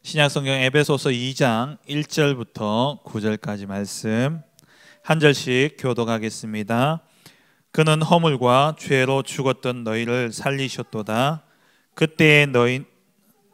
신약성경 에베소서 2장 1절부터 9절까지 말씀 한 절씩 교독하겠습니다. 그는 허물과 죄로 죽었던 너희를 살리셨도다. 그때에 너희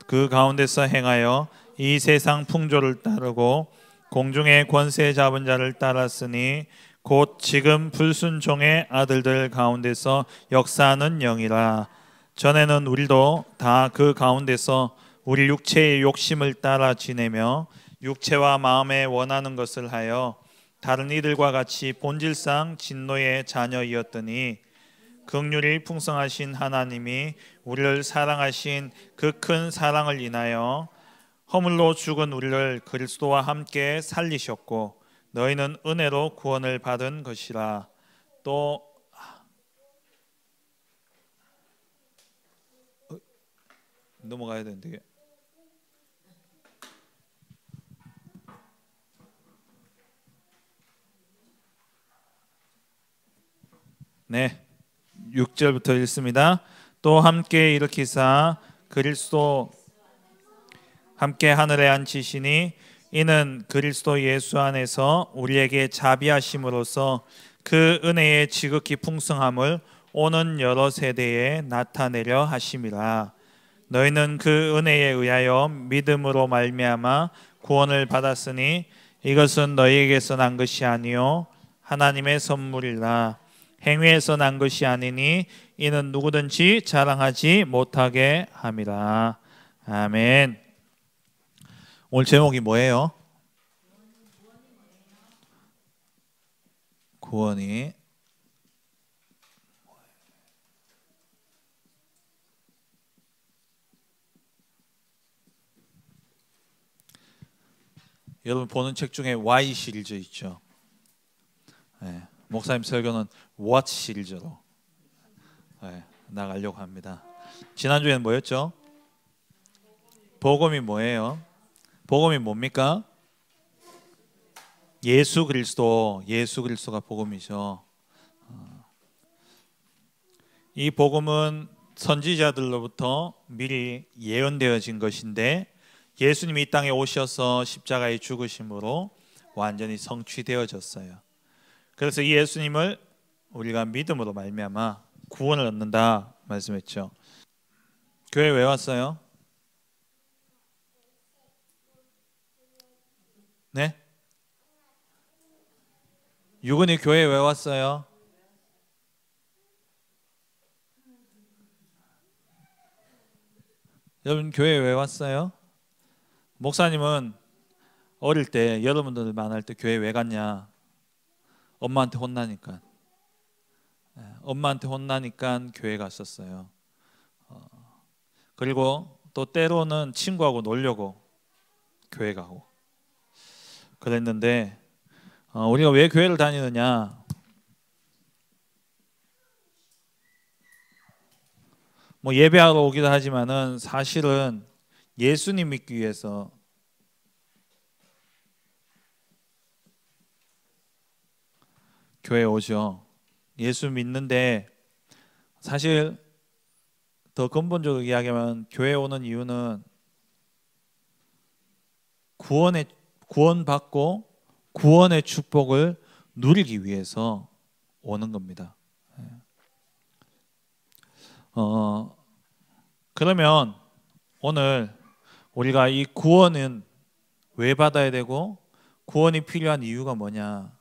그 가운데서 행하여 이 세상 풍조를 따르고 공중의 권세 잡은 자를 따랐으니 곧 지금 불순종의 아들들 가운데서 역사하는 영이라. 전에는 우리도 다 그 가운데서 우리 육체의 욕심을 따라 지내며 육체와 마음에 원하는 것을 하여 다른 이들과 같이 본질상 진노의 자녀이었더니 긍휼이 풍성하신 하나님이 우리를 사랑하신 그 큰 사랑을 인하여 허물로 죽은 우리를 그리스도와 함께 살리셨고 너희는 은혜로 구원을 받은 것이라. 또 넘어가야 되는데 네, 6절부터 읽습니다. 또 함께 일으키사 그리스도 함께 하늘에 앉히시니 이는 그리스도 예수 안에서 우리에게 자비하심으로써 그 은혜의 지극히 풍성함을 오는 여러 세대에 나타내려 하심이라. 너희는 그 은혜에 의하여 믿음으로 말미암아 구원을 받았으니 이것은 너희에게서 난 것이 아니요 하나님의 선물이라. 행위에서 난 것이 아니니 이는 누구든지 자랑하지 못하게 함이라. 아멘. 오늘 제목이 뭐예요? 구원이 여러분 보는 책 중에 Y 시리즈 있죠. 네, 목사님 설교는 What 시리즈로 나가려고 합니다. 지난주에는 뭐였죠? 복음이 뭐예요? 복음이 뭡니까? 예수 그리스도가 복음이죠. 이 복음은 선지자들로부터 미리 예언되어진 것인데 예수님이 이 땅에 오셔서 십자가에 죽으심으로 완전히 성취되어졌어요. 그래서 이 예수님을 우리가 믿음으로 말미암아 구원을 얻는다 말씀했죠. 교회 왜 왔어요? 네? 유근이 교회 왜 왔어요? 여러분 교회 왜 왔어요? 목사님은 어릴 때 여러분들 만날 때 교회 왜 갔냐? 엄마한테 혼나니까. 엄마한테 혼나니까 교회 갔었어요. 그리고 또 때로는 친구하고 놀려고 교회 가고 그랬는데 우리가 왜 교회를 다니느냐? 뭐 예배하러 오기도 하지만은 사실은 예수님 믿기 위해서 교회 오죠. 예수 믿는데 사실 더 근본적으로 이야기하면 교회 오는 이유는 구원받고 구원의 축복을 누리기 위해서 오는 겁니다. 그러면 오늘 우리가 이 구원은 왜 받아야 되고 구원이 필요한 이유가 뭐냐?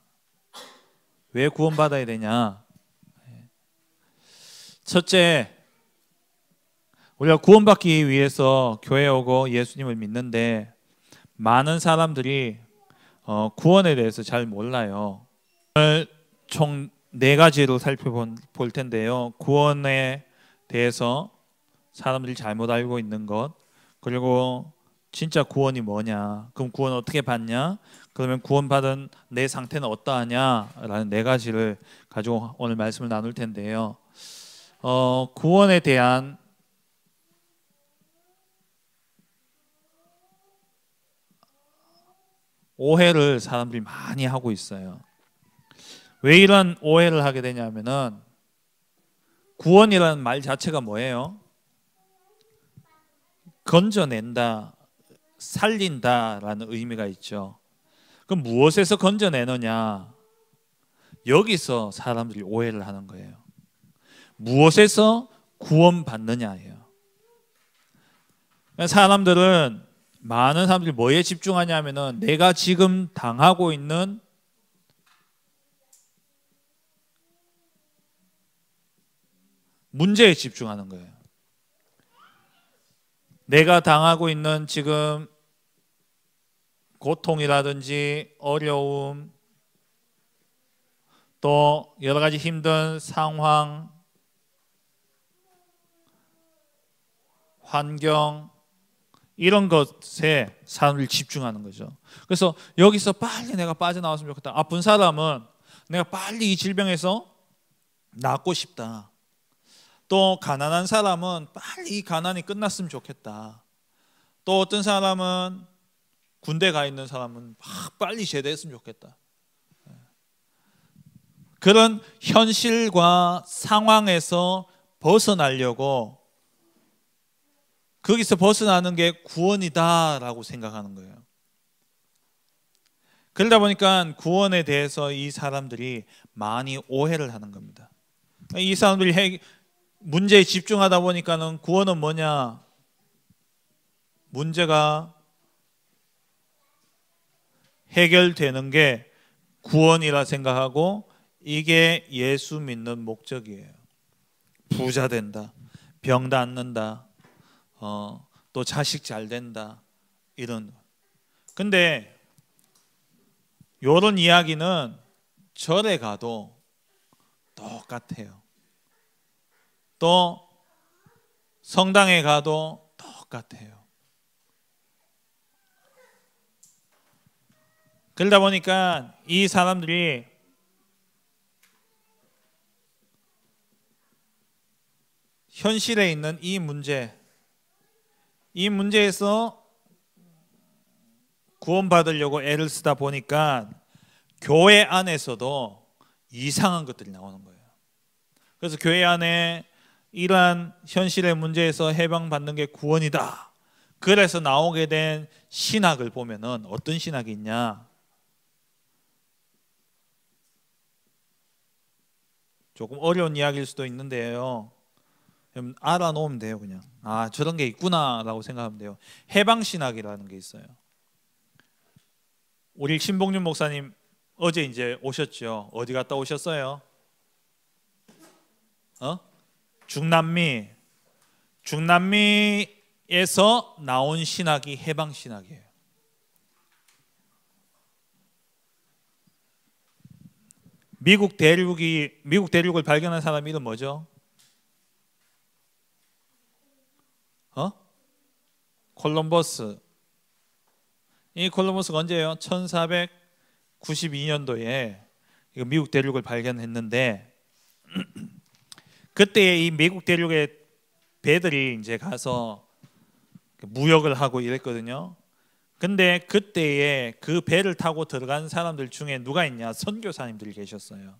왜 구원받아야 되냐? 첫째, 우리가 구원받기 위해서 교회에 오고 예수님을 믿는데 많은 사람들이 구원에 대해서 잘 몰라요. 오늘 총 4가지로 살펴볼 텐데요. 구원에 대해서 사람들이 잘못 알고 있는 것, 그리고 진짜 구원이 뭐냐? 그럼 구원 어떻게 받냐? 그러면 구원받은 내 상태는 어떠하냐라는 4가지를 가지고 오늘 말씀을 나눌 텐데요. 구원에 대한 오해를 사람들이 많이 하고 있어요. 왜 이런 오해를 하게 되냐면은 구원이라는 말 자체가 뭐예요? 건져낸다 살린다라는 의미가 있죠. 그럼 무엇에서 건져내느냐? 여기서 사람들이 오해를 하는 거예요. 무엇에서 구원받느냐예요. 사람들은, 많은 사람들이 뭐에 집중하냐면은 내가 지금 당하고 있는 문제에 집중하는 거예요. 내가 당하고 있는 지금 고통이라든지 어려움, 또 여러 가지 힘든 상황, 환경, 이런 것에 사람들이 집중하는 거죠. 그래서 여기서 빨리 내가 빠져나왔으면 좋겠다. 아픈 사람은 내가 빨리 이 질병에서 낫고 싶다. 또 가난한 사람은 빨리 이 가난이 끝났으면 좋겠다. 또 어떤 사람은, 군대 가 있는 사람은 빨리 제대했으면 좋겠다. 그런 현실과 상황에서 벗어나려고, 거기서 벗어나는 게 구원이다라고 생각하는 거예요. 그러다 보니까 구원에 대해서 이 사람들이 많이 오해를 하는 겁니다. 이 사람들이 문제에 집중하다 보니까는 구원은 뭐냐? 문제가 해결되는 게 구원이라 생각하고, 이게 예수 믿는 목적이에요. 부자 된다, 병 낫는다, 또 자식 잘 된다, 이런. 근데 이런 이야기는 절에 가도 똑같아요. 또 성당에 가도 똑같아요. 그러다 보니까 이 사람들이 현실에 있는 이 문제에서 구원받으려고 애를 쓰다 보니까 교회 안에서도 이상한 것들이 나오는 거예요. 그래서 교회 안에 이러한 현실의 문제에서 해방받는 게 구원이다. 그래서 나오게 된 신학을 보면은 어떤 신학이 있냐? 조금 어려운 이야기일 수도 있는데요. 알아놓으면 돼요. 그냥 저런 게 있구나라고 생각하면 돼요. 해방신학이라는 게 있어요. 우리 신봉준 목사님 어제 이제 오셨죠. 어디 갔다 오셨어요? 중남미에서 나온 신학이 해방신학이에요. 미국 대륙을 발견한 사람 이름 뭐죠? 콜럼버스. 이 콜럼버스가 언제예요? 1492년도에 미국 대륙을 발견했는데, 그때 이 미국 대륙의 배들이 이제 가서 무역을 하고 이랬거든요. 근데 그때에 그 배를 타고 들어간 사람들 중에 누가 있냐? 선교사님들이 계셨어요.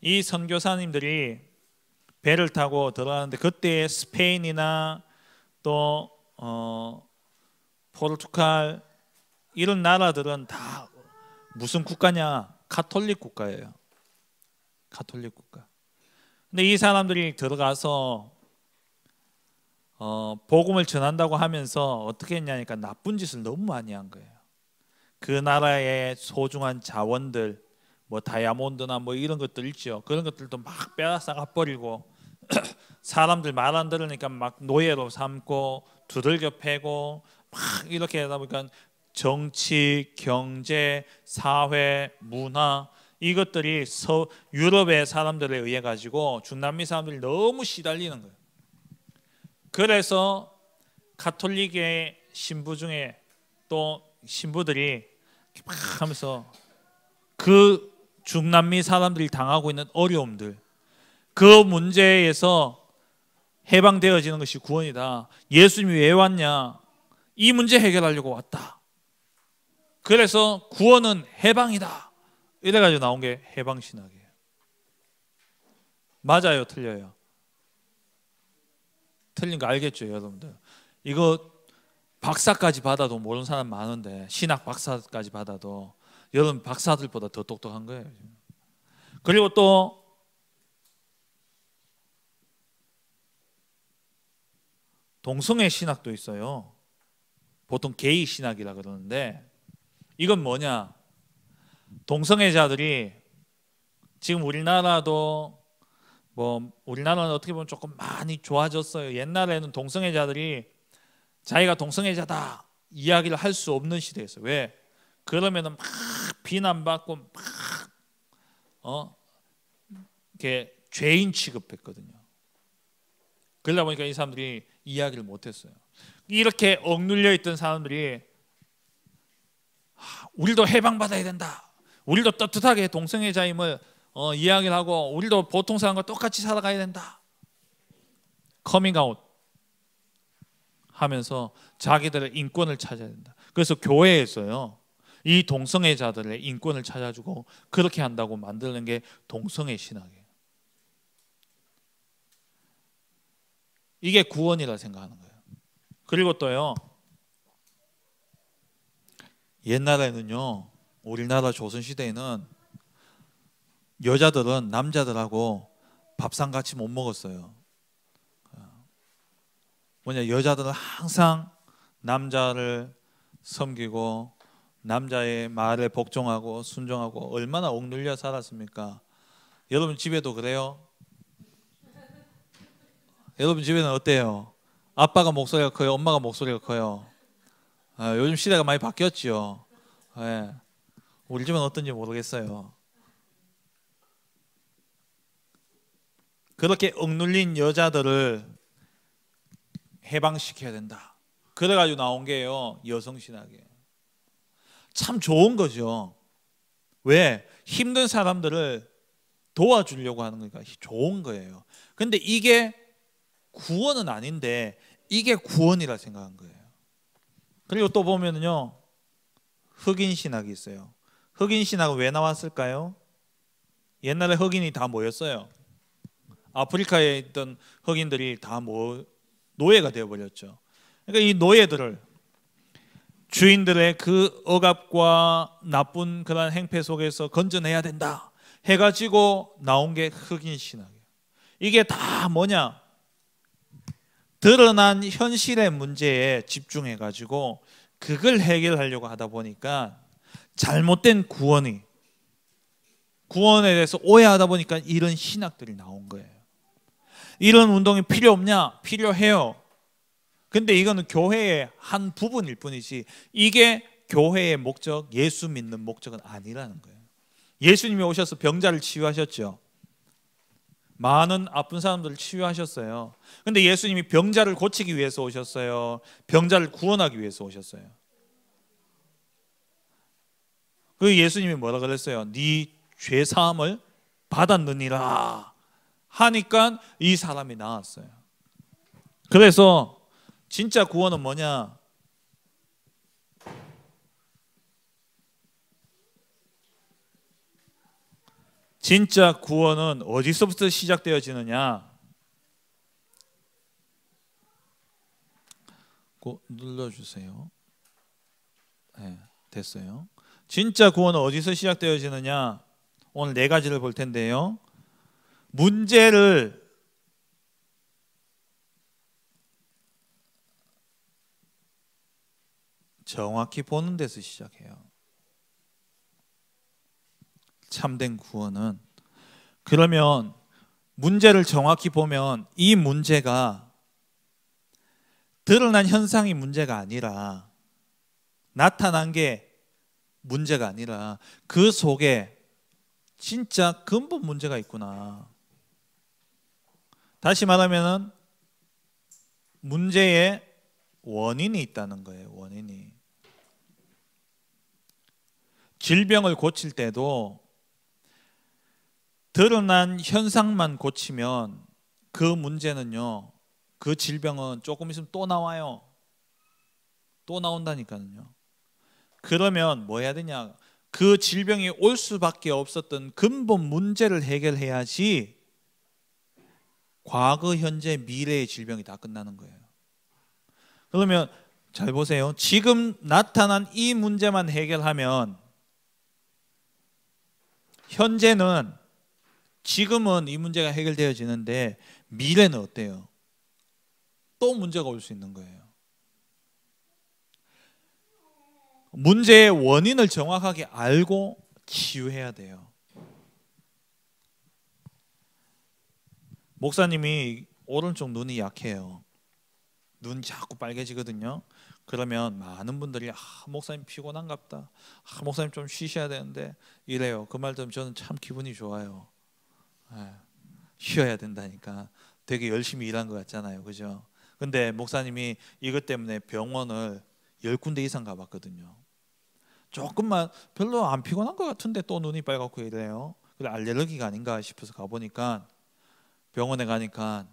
이 선교사님들이 배를 타고 들어가는데, 그때 스페인이나 또 포르투갈 이런 나라들은 다 무슨 국가냐? 가톨릭 국가예요. 가톨릭 국가. 근데 이 사람들이 들어가서 복음을 전한다고 하면서 어떻게 했냐니까 나쁜 짓을 너무 많이 한 거예요. 그 나라의 소중한 자원들, 뭐 다이아몬드나 뭐 이런 것들 있죠. 그런 것들도 막 빼앗아가 버리고 사람들 말 안 들으니까 막 노예로 삼고 두들겨 패고 막 이렇게 하다 보니까 정치, 경제, 사회, 문화 이것들이 유럽의 사람들에 의해 가지고 중남미 사람들이 너무 시달리는 거예요. 그래서 가톨릭의 신부 중에 또 신부들이 막 하면서 그 중남미 사람들이 당하고 있는 어려움들, 그 문제에서 해방되어지는 것이 구원이다. 예수님이 왜 왔냐? 이 문제 해결하려고 왔다. 그래서 구원은 해방이다. 이래가지고 나온 게 해방신학이에요. 맞아요, 틀려요? 틀린 거 알겠죠, 여러분들? 이거 박사까지 받아도 모르는 사람 많은데, 신학 박사까지 받아도 여러분 박사들보다 더 똑똑한 거예요. 그리고 또 동성애 신학도 있어요. 보통 게이 신학이라 그러는데, 이건 뭐냐? 동성애자들이 지금 우리나라도 우리나라는 어떻게 보면 조금 많이 좋아졌어요. 옛날에는 동성애자들이 자기가 동성애자다 이야기를 할 수 없는 시대였어요. 왜? 그러면은 막 비난받고 막 이렇게 죄인 취급했거든요. 그러다 보니까 이 사람들이 이야기를 못했어요. 이렇게 억눌려 있던 사람들이 우리도 해방받아야 된다, 우리도 떳떳하게 동성애자임을 이야기를 하고 우리도 보통 사람과 똑같이 살아가야 된다, 커밍아웃 하면서 자기들의 인권을 찾아야 된다. 그래서 교회에서요, 이 동성애자들의 인권을 찾아주고 그렇게 한다고 만드는 게 동성애 신학이에요. 이게 구원이라 생각하는 거예요. 그리고 또요, 옛날에는요, 우리나라 조선시대에는 여자들은 남자들하고 밥상 같이 못 먹었어요. 뭐냐, 여자들은 항상 남자를 섬기고 남자의 말에 복종하고 순종하고 얼마나 억눌려 살았습니까? 여러분 집에도 그래요? 여러분 집에는 어때요? 아빠가 목소리가 커요? 엄마가 목소리가 커요? 요즘 시대가 많이 바뀌었지요. 우리 집은 어떤지 모르겠어요. 그렇게 억눌린 여자들을 해방시켜야 된다. 그래가지고 나온 게요, 여성신학이에요. 참 좋은 거죠. 왜? 힘든 사람들을 도와주려고 하는 거니까 좋은 거예요. 근데 이게 구원은 아닌데 이게 구원이라 생각한 거예요. 그리고 또 보면은요, 흑인 신학이 있어요. 흑인 신학은 왜 나왔을까요? 옛날에 흑인이 다 모였어요. 아프리카에 있던 흑인들이 다 노예가 되어버렸죠. 그러니까 이 노예들을 주인들의 그 억압과 나쁜 그런 행패 속에서 건져내야 된다 해가지고 나온 게 흑인 신학이에요. 이게 다 뭐냐? 드러난 현실의 문제에 집중해가지고 그걸 해결하려고 하다 보니까 잘못된 구원에 대해서 오해하다 보니까 이런 신학들이 나온 거예요. 이런 운동이 필요 없냐? 필요해요. 근데 이거는 교회의 한 부분일 뿐이지 이게 교회의 목적, 예수 믿는 목적은 아니라는 거예요. 예수님이 오셔서 병자를 치유하셨죠. 많은 아픈 사람들을 치유하셨어요. 근데 예수님이 병자를 고치기 위해서 오셨어요? 병자를 구원하기 위해서 오셨어요? 그 예수님이 뭐라 그랬어요? 네 죄 사함을 받았느니라 하니까 이 사람이 나았어요. 그래서 진짜 구원은 뭐냐? 진짜 구원은 어디서부터 시작되어지느냐? 눌러주세요. 네, 됐어요. 진짜 구원은 어디서 시작되어지느냐? 오늘 네 가지를 볼 텐데요. 문제를 정확히 보는 데서 시작해요. 참된 구원은. 그러면 문제를 정확히 보면 이 문제가 드러난 현상이 문제가 아니라, 나타난 게 문제가 아니라 그 속에 진짜 근본 문제가 있구나. 다시 말하면 문제에 원인이 있다는 거예요. 원인이. 질병을 고칠 때도 드러난 현상만 고치면 그 문제는요, 그 질병은 조금 있으면 또 나와요. 또 나온다니까요. 그러면 뭐 해야 되냐? 그 질병이 올 수밖에 없었던 근본 문제를 해결해야지 과거, 현재, 미래의 질병이 다 끝나는 거예요. 그러면 잘 보세요. 지금 나타난 이 문제만 해결하면 현재는 지금은 이 문제가 해결되어지는데 미래는 어때요? 또 문제가 올 수 있는 거예요. 문제의 원인을 정확하게 알고 치유해야 돼요. 목사님이 오른쪽 눈이 약해요. 눈이 자꾸 빨개지거든요. 그러면 많은 분들이 목사님 피곤한갑다. 목사님 좀 쉬셔야 되는데 이래요. 그 말 들으면 저는 참 기분이 좋아요. 쉬어야 된다니까. 되게 열심히 일한 것 같잖아요. 그죠? 근데 목사님이 이것 때문에 병원을 10군데 이상 가봤거든요. 조금만 별로 안 피곤한 것 같은데 또 눈이 빨갛고 이래요. 그래 알레르기가 아닌가 싶어서 가보니까 병원에 가니까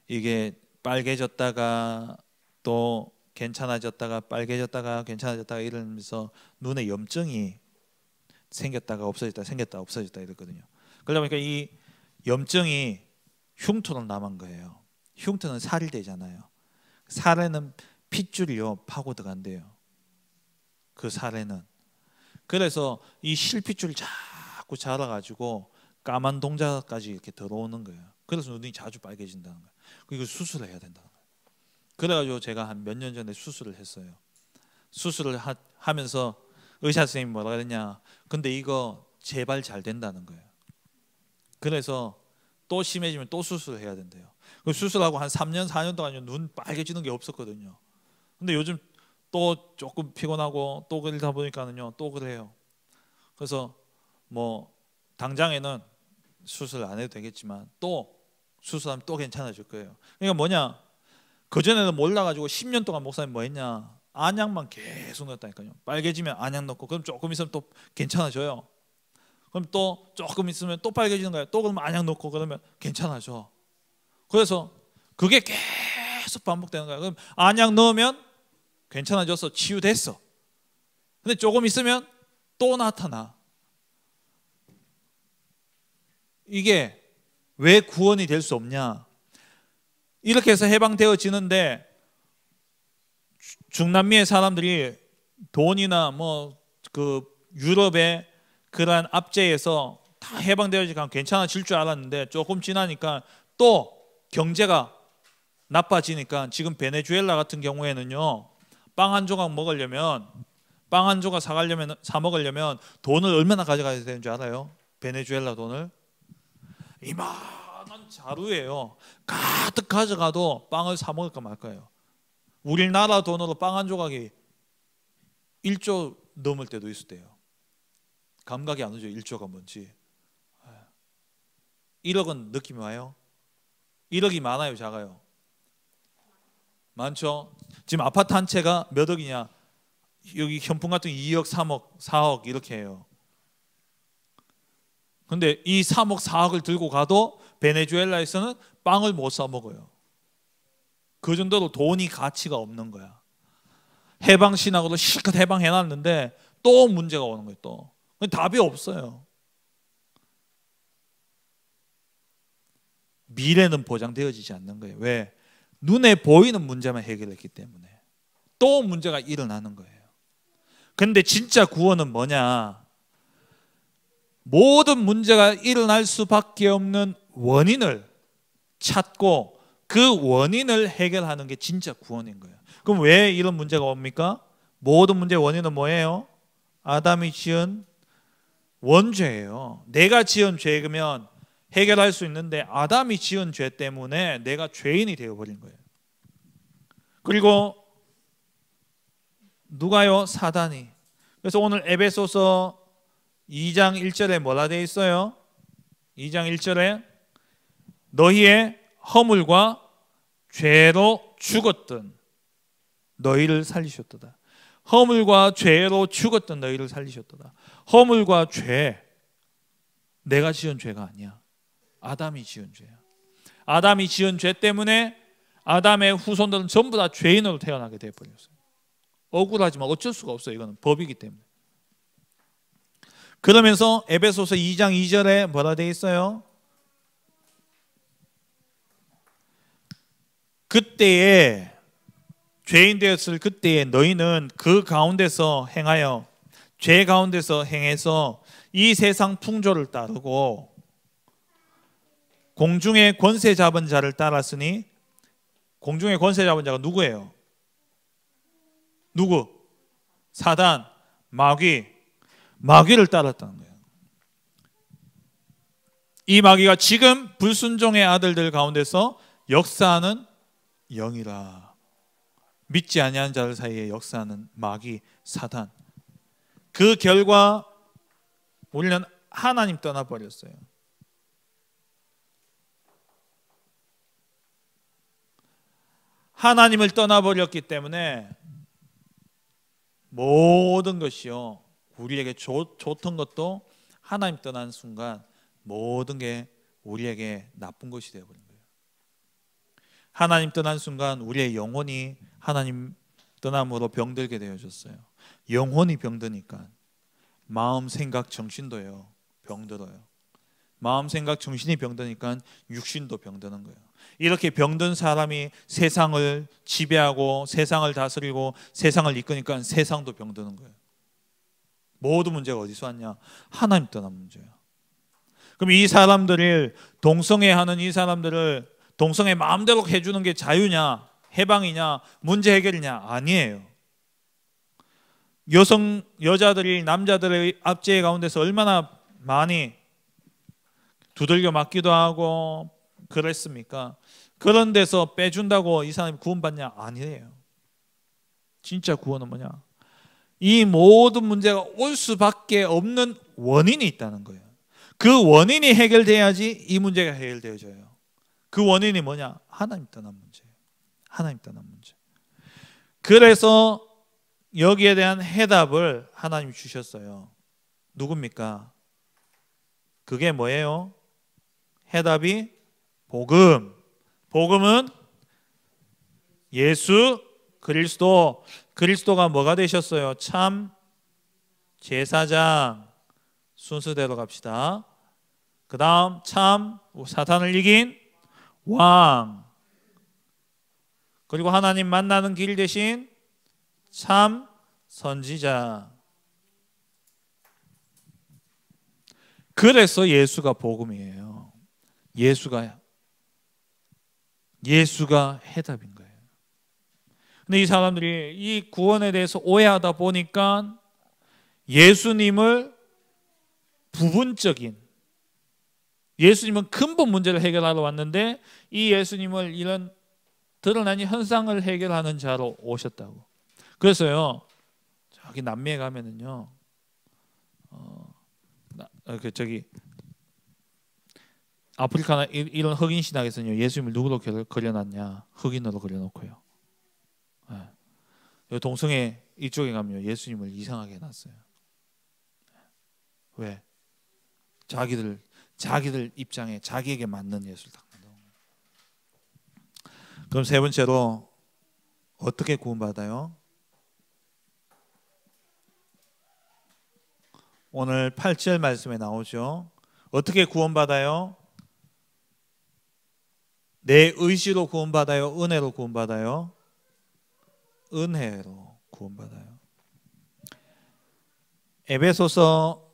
이게 빨개졌다가 또 괜찮아졌다가 빨개졌다가 괜찮아졌다가 이러면서 눈에 염증이 생겼다가 없어졌다 생겼다 없어졌다 이랬거든요. 그러다 보니까 이 염증이 흉터로 남은 거예요. 흉터는 살이 되잖아요. 살에는 핏줄이요 파고 들어간대요. 그 살에는. 그래서 이 실핏줄이 자꾸 자라가지고 까만 동자까지 이렇게 들어오는 거예요. 그래서 눈이 자주 빨개진다는 거예요. 이거 수술해야 된다는 거예요. 그래가지고 제가 한 몇 년 전에 수술을 했어요. 수술을 하면서 의사 선생님이 뭐라 그랬냐, 근데 이거 재발 잘 된다는 거예요. 그래서 또 심해지면 또 수술을 해야 된대요. 수술하고 한 3년 4년 동안 눈 빨개지는 게 없었거든요. 근데 요즘 또 조금 피곤하고 또 그러다 보니까는요 또 그래요. 그래서 뭐 당장에는 수술 안 해도 되겠지만 또 수술하면 또 괜찮아질 거예요. 그러니까 뭐냐, 그전에는 몰라가지고 10년 동안 목사님 뭐 했냐, 안약만 계속 넣었다니까요. 빨개지면 안약 넣고 그럼 조금 있으면 또 괜찮아져요. 그럼 또 조금 있으면 또 빨개지는 거예요. 또 그러면 안약 넣고 그러면 괜찮아져. 그래서 그게 계속 반복되는 거예요. 그럼 안약 넣으면 괜찮아져서 치유됐어. 근데 조금 있으면 또 나타나. 이게 왜 구원이 될 수 없냐? 이렇게 해서 해방되어지는데 중남미의 사람들이 돈이나 뭐 그 유럽의 그러한 압제에서 다 해방되어지니까 괜찮아질 줄 알았는데 조금 지나니까 또 경제가 나빠지니까 지금 베네수엘라 같은 경우에는요 빵 한 조각 먹으려면 빵 한 조각 사 먹으려면 돈을 얼마나 가져가야 되는 줄 알아요? 베네수엘라 돈을 이만한 자루예요. 가득 가져가도 빵을 사 먹을까 말까요? 우리나라 돈으로 빵 한 조각이 1조 넘을 때도 있을 때요. 감각이 안 오죠. 1조가 뭔지. 1억은 느낌이 와요? 1억이 많아요, 작아요? 많죠. 지금 아파트 한 채가 몇 억이냐, 여기 현풍 같은 2억 3억 4억 이렇게 해요. 근데 이 3억 4억을 들고 가도 베네수엘라에서는 빵을 못 사 먹어요. 그 정도로 돈이 가치가 없는 거야. 해방신학으로 실컷 해방해놨는데 또 문제가 오는 거예요. 또 답이 없어요. 미래는 보장되어지지 않는 거예요. 왜? 눈에 보이는 문제만 해결했기 때문에 또 문제가 일어나는 거예요. 근데 진짜 구원은 뭐냐? 모든 문제가 일어날 수밖에 없는 원인을 찾고 그 원인을 해결하는 게 진짜 구원인 거예요. 그럼 왜 이런 문제가 옵니까? 모든 문제의 원인은 뭐예요? 아담이 지은 원죄예요. 내가 지은 죄면 해결할 수 있는데 아담이 지은 죄 때문에 내가 죄인이 되어버린 거예요. 그리고 누가요? 사단이. 그래서 오늘 에베소서 2장 1절에 뭐라 되어 있어요? 2장 1절에 너희의 허물과 죄로 죽었던 너희를 살리셨도다. 허물과 죄로 죽었던 너희를 살리셨도다. 허물과 죄, 내가 지은 죄가 아니야. 아담이 지은 죄야. 아담이 지은 죄 때문에 아담의 후손들은 전부 다 죄인으로 태어나게 되어버렸어요. 억울하지만 어쩔 수가 없어요. 이거는 법이기 때문에. 그러면서 에베소서 2장 2절에 뭐라 되어 있어요? 그때에 죄인 되었을 그때에 너희는 그 가운데서 행하여 죄 가운데서 행해서 이 세상 풍조를 따르고 공중의 권세 잡은 자를 따랐으니, 공중의 권세 잡은 자가 누구예요? 누구? 사단, 마귀를 따랐다는 거예요. 이 마귀가 지금 불순종의 아들들 가운데서 역사하는 영이라. 믿지 아니하는 자들 사이에 역사하는 마귀, 사단. 그 결과 우리는 하나님 떠나버렸어요. 하나님을 떠나버렸기 때문에 모든 것이요, 우리에게 좋던 것도 하나님 떠난 순간 모든 게 우리에게 나쁜 것이 되어버린 거예요. 하나님 떠난 순간 우리의 영혼이 하나님 떠남으로 병들게 되어졌어요. 영혼이 병드니까 마음, 생각, 정신도요 병들어요. 마음, 생각, 정신이 병드니까 육신도 병드는 거예요. 이렇게 병든 사람이 세상을 지배하고 세상을 다스리고 세상을 이끄니까 세상도 병드는 거예요. 모든 문제가 어디서 왔냐? 하나님 떠난 문제예요. 그럼 이 사람들을 동성애하는 이 사람들을 동성애 마음대로 해주는 게 자유냐, 해방이냐, 문제 해결이냐? 아니에요. 여자들이 남자들의 압제 가운데서 얼마나 많이 두들겨 맞기도 하고 그랬습니까? 그런 데서 빼준다고 이 사람이 구원받냐? 아니에요. 진짜 구원은 뭐냐? 이 모든 문제가 올 수밖에 없는 원인이 있다는 거예요. 그 원인이 해결돼야지 이 문제가 해결되어져요. 그 원인이 뭐냐? 하나님 떠난 문제예요. 하나님 떠난 문제. 그래서 여기에 대한 해답을 하나님이 주셨어요. 누굽니까? 그게 뭐예요? 해답이 복음. 복음은 예수 그리스도. 그리스도가 뭐가 되셨어요? 참 제사장. 순서대로 갑시다. 그 다음 참 사탄을 이긴 왕. 그리고 하나님 만나는 길 대신 참 선지자. 그래서 예수가 복음이에요. 예수가 해답인 거예요. 근데 이 사람들이 이 구원에 대해서 오해하다 보니까 예수님을 부분적인, 예수님은 근본 문제를 해결하러 왔는데 이 예수님을 이런 드러난 현상을 해결하는 자로 오셨다고. 그래서요, 저기 남미에 가면은요, 아프리카나 이런 흑인 신학에서는요, 예수님을 누구로 그려놨냐? 흑인으로 그려놓고요. 네. 동성애 이쪽에 가면 예수님을 이상하게 해놨어요. 왜? 자기들 입장에 자기에게 맞는 예수를 딱 만든 거예요. 그럼 세 번째로 어떻게 구원받아요? 오늘 8절 말씀에 나오죠. 어떻게 구원받아요? 내 의지로 구원받아요? 은혜로 구원받아요? 은혜로 구원받아요. 에베소서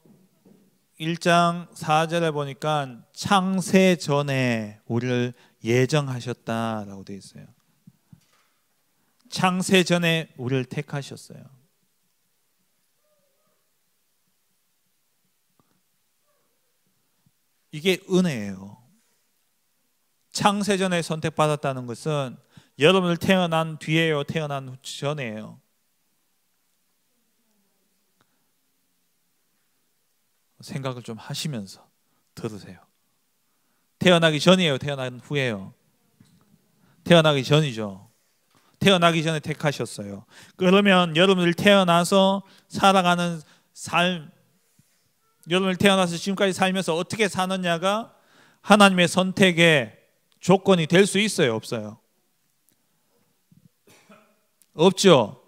1장 4절에 보니까 창세 전에 우리를 예정하셨다라고 되어 있어요. 창세 전에 우리를 택하셨어요. 이게 은혜예요. 창세 전에 선택받았다는 것은 여러분들 태어난 뒤에요, 태어난 전에요. 생각을 좀 하시면서 들으세요. 태어나기 전이에요, 태어난 후에요? 태어나기 전이죠. 태어나기 전에 택하셨어요. 그러면 여러분들 태어나서 살아가는 삶, 여러분들 태어나서 지금까지 살면서 어떻게 사느냐가 하나님의 선택의 조건이 될 수 있어요, 없어요? 없죠.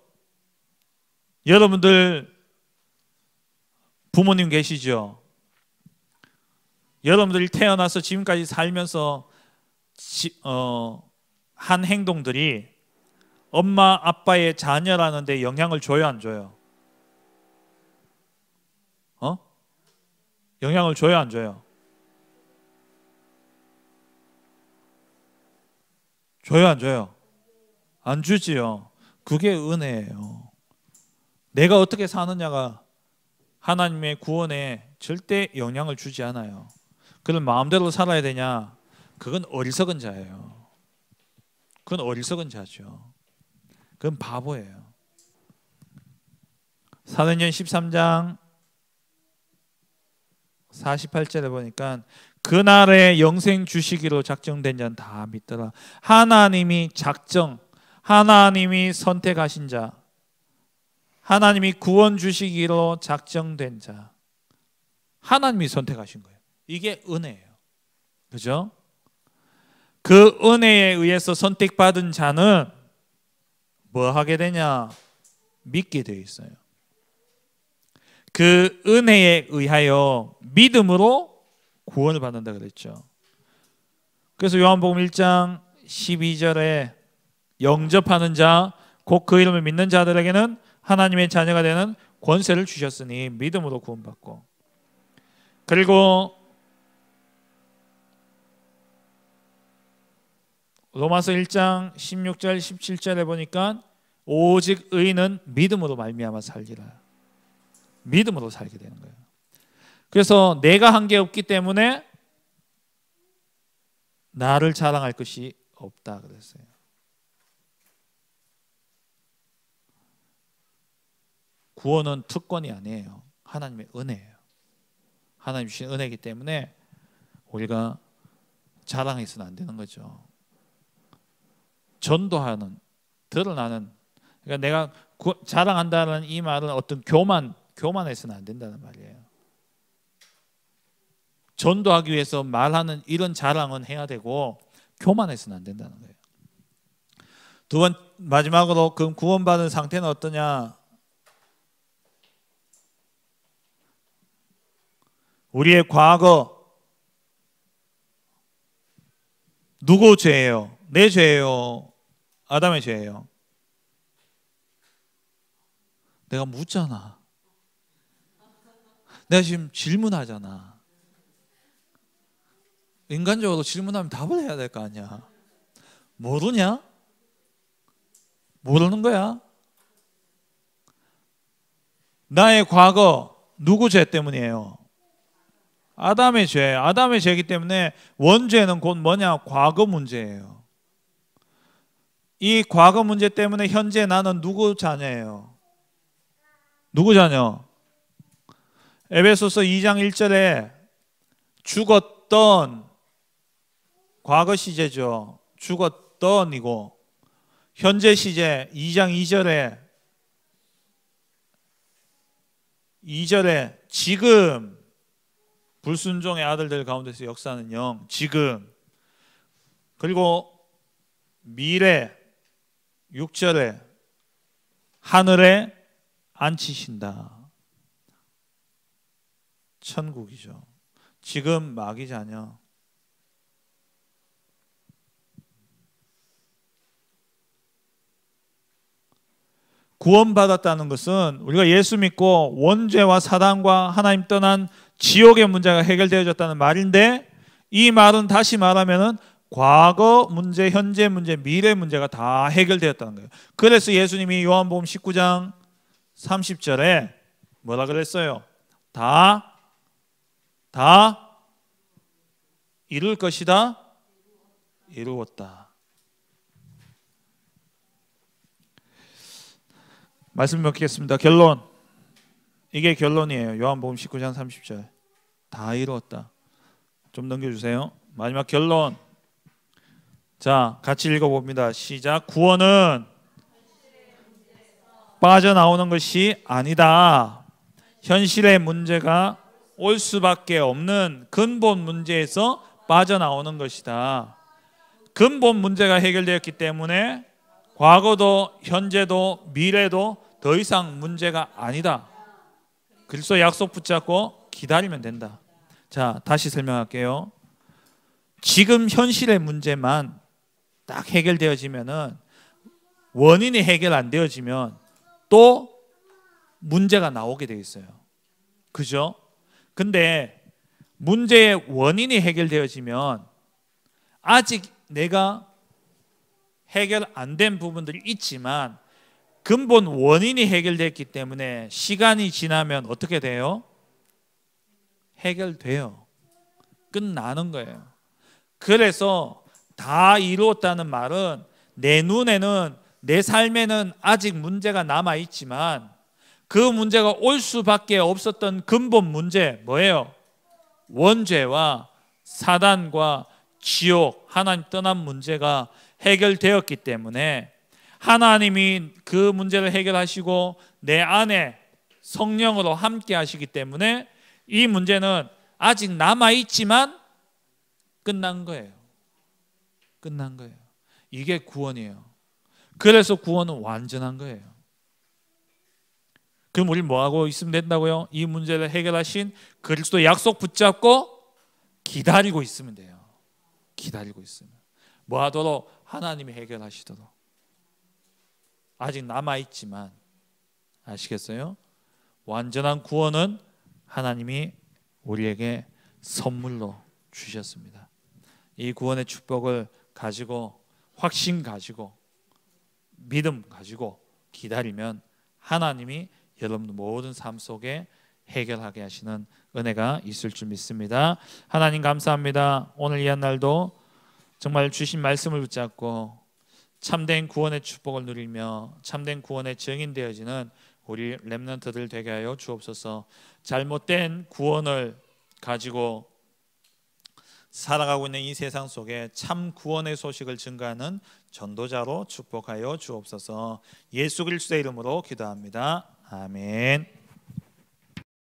여러분들 부모님 계시죠? 여러분들이 태어나서 지금까지 살면서 한 행동들이 엄마 아빠의 자녀라는 데 영향을 줘요, 안 줘요? 영향을 줘요, 안 줘요? 줘요, 안 줘요? 안 주지요. 그게 은혜예요. 내가 어떻게 사느냐가 하나님의 구원에 절대 영향을 주지 않아요. 그럼 마음대로 살아야 되냐? 그건 어리석은 자예요. 그건 어리석은 자죠. 그건 바보예요. 사도행전 13장 48절에 보니까 그날에 영생 주시기로 작정된 자는 다 믿더라. 하나님이 하나님이 선택하신 자, 하나님이 구원 주시기로 작정된 자, 하나님이 선택하신 거예요. 이게 은혜예요. 그죠? 그 은혜에 의해서 선택받은 자는 뭐 하게 되냐? 믿게 되어 있어요. 그 은혜에 의하여 믿음으로 구원을 받는다 그랬죠. 그래서 요한복음 1장 12절에 영접하는 자, 곧 그 이름을 믿는 자들에게는 하나님의 자녀가 되는 권세를 주셨으니 믿음으로 구원받고, 그리고 로마서 1장 16절 17절에 보니까 오직 의인은 믿음으로 말미암아 살리라. 믿음으로 살게 되는 거예요. 그래서 내가 한 게 없기 때문에 나를 자랑할 것이 없다 그랬어요. 구원은 특권이 아니에요. 하나님의 은혜예요. 하나님 주신 은혜이기 때문에 우리가 자랑해서는 안 되는 거죠. 전도하는, 드러나는, 그러니까 내가 자랑한다는 이 말은 어떤 교만해서는 안 된다는 말이에요. 전도하기 위해서 말하는 이런 자랑은 해야 되고 교만해서는 안 된다는 거예요. 두 번, 마지막으로 그 구원받은 상태는 어떠냐? 우리의 과거, 누구 죄예요? 내 죄예요? 아담의 죄예요? 내가 묻잖아. 내가 지금 질문하잖아. 인간적으로 질문하면 답을 해야 될 거 아니야. 모르냐? 모르는 거야. 나의 과거 누구 죄 때문이에요? 아담의 죄. 아담의 죄이기 때문에 원죄는 곧 뭐냐? 과거 문제예요. 이 과거 문제 때문에 현재 나는 누구 자녀예요? 누구 자녀? 에베소서 2장 1절에 죽었던, 과거 시제죠. 죽었던이고, 현재 시제 2장 2절에 지금 불순종의 아들들 가운데서 역사하는 영, 지금. 그리고 미래 6절에 하늘에 앉히신다. 천국이죠. 지금 마귀 자녀. 구원받았다는 것은 우리가 예수 믿고 원죄와 사단과 하나님 떠난 지옥의 문제가 해결되어졌다는 말인데, 이 말은 다시 말하면은 과거 문제, 현재 문제, 미래 문제가 다 해결되었다는 거예요. 그래서 예수님이 요한복음 19장 30절에 뭐라 그랬어요? 다 이룰 것이다. 이루었다. 말씀 맺겠습니다. 결론. 이게 결론이에요. 요한복음 19장 30절. 다 이루었다. 좀 넘겨주세요. 마지막 결론. 자, 같이 읽어봅니다. 시작. 구원은 빠져나오는 것이 아니다. 현실의 문제가 올 수밖에 없는 근본 문제에서 빠져나오는 것이다. 근본 문제가 해결되었기 때문에 과거도 현재도 미래도 더 이상 문제가 아니다. 그리스도 약속 붙잡고 기다리면 된다. 자, 다시 설명할게요. 지금 현실의 문제만 딱 해결되어지면은 원인이 해결 안 되어지면 또 문제가 나오게 되어 있어요. 그죠? 근데 문제의 원인이 해결되어지면 아직 내가 해결 안 된 부분들이 있지만 근본 원인이 해결됐기 때문에 시간이 지나면 어떻게 돼요? 해결돼요. 끝나는 거예요. 그래서 다 이루었다는 말은 내 눈에는, 내 삶에는 아직 문제가 남아있지만 그 문제가 올 수밖에 없었던 근본 문제 뭐예요? 원죄와 사단과 지옥, 하나님 떠난 문제가 해결되었기 때문에 하나님이 그 문제를 해결하시고 내 안에 성령으로 함께 하시기 때문에 이 문제는 아직 남아있지만 끝난 거예요. 끝난 거예요. 이게 구원이에요. 그래서 구원은 완전한 거예요. 그럼 우리 뭐하고 있으면 된다고요? 이 문제를 해결하신 그리스도 약속 붙잡고 기다리고 있으면 돼요. 기다리고 있으면. 뭐 하도록? 하나님이 해결하시도록. 아직 남아있지만, 아시겠어요? 완전한 구원은 하나님이 우리에게 선물로 주셨습니다. 이 구원의 축복을 가지고, 확신 가지고, 믿음 가지고 기다리면 하나님이 여러분 모든 삶 속에 해결하게 하시는 은혜가 있을 줄 믿습니다. 하나님 감사합니다. 오늘 이 한 날도 정말 주신 말씀을 붙잡고 참된 구원의 축복을 누리며 참된 구원의 증인 되어지는 우리 렘넌트들 되게 하여 주옵소서. 잘못된 구원을 가지고 살아가고 있는 이 세상 속에 참 구원의 소식을 증가하는 전도자로 축복하여 주옵소서. 예수 그리스도의 이름으로 기도합니다. 아멘.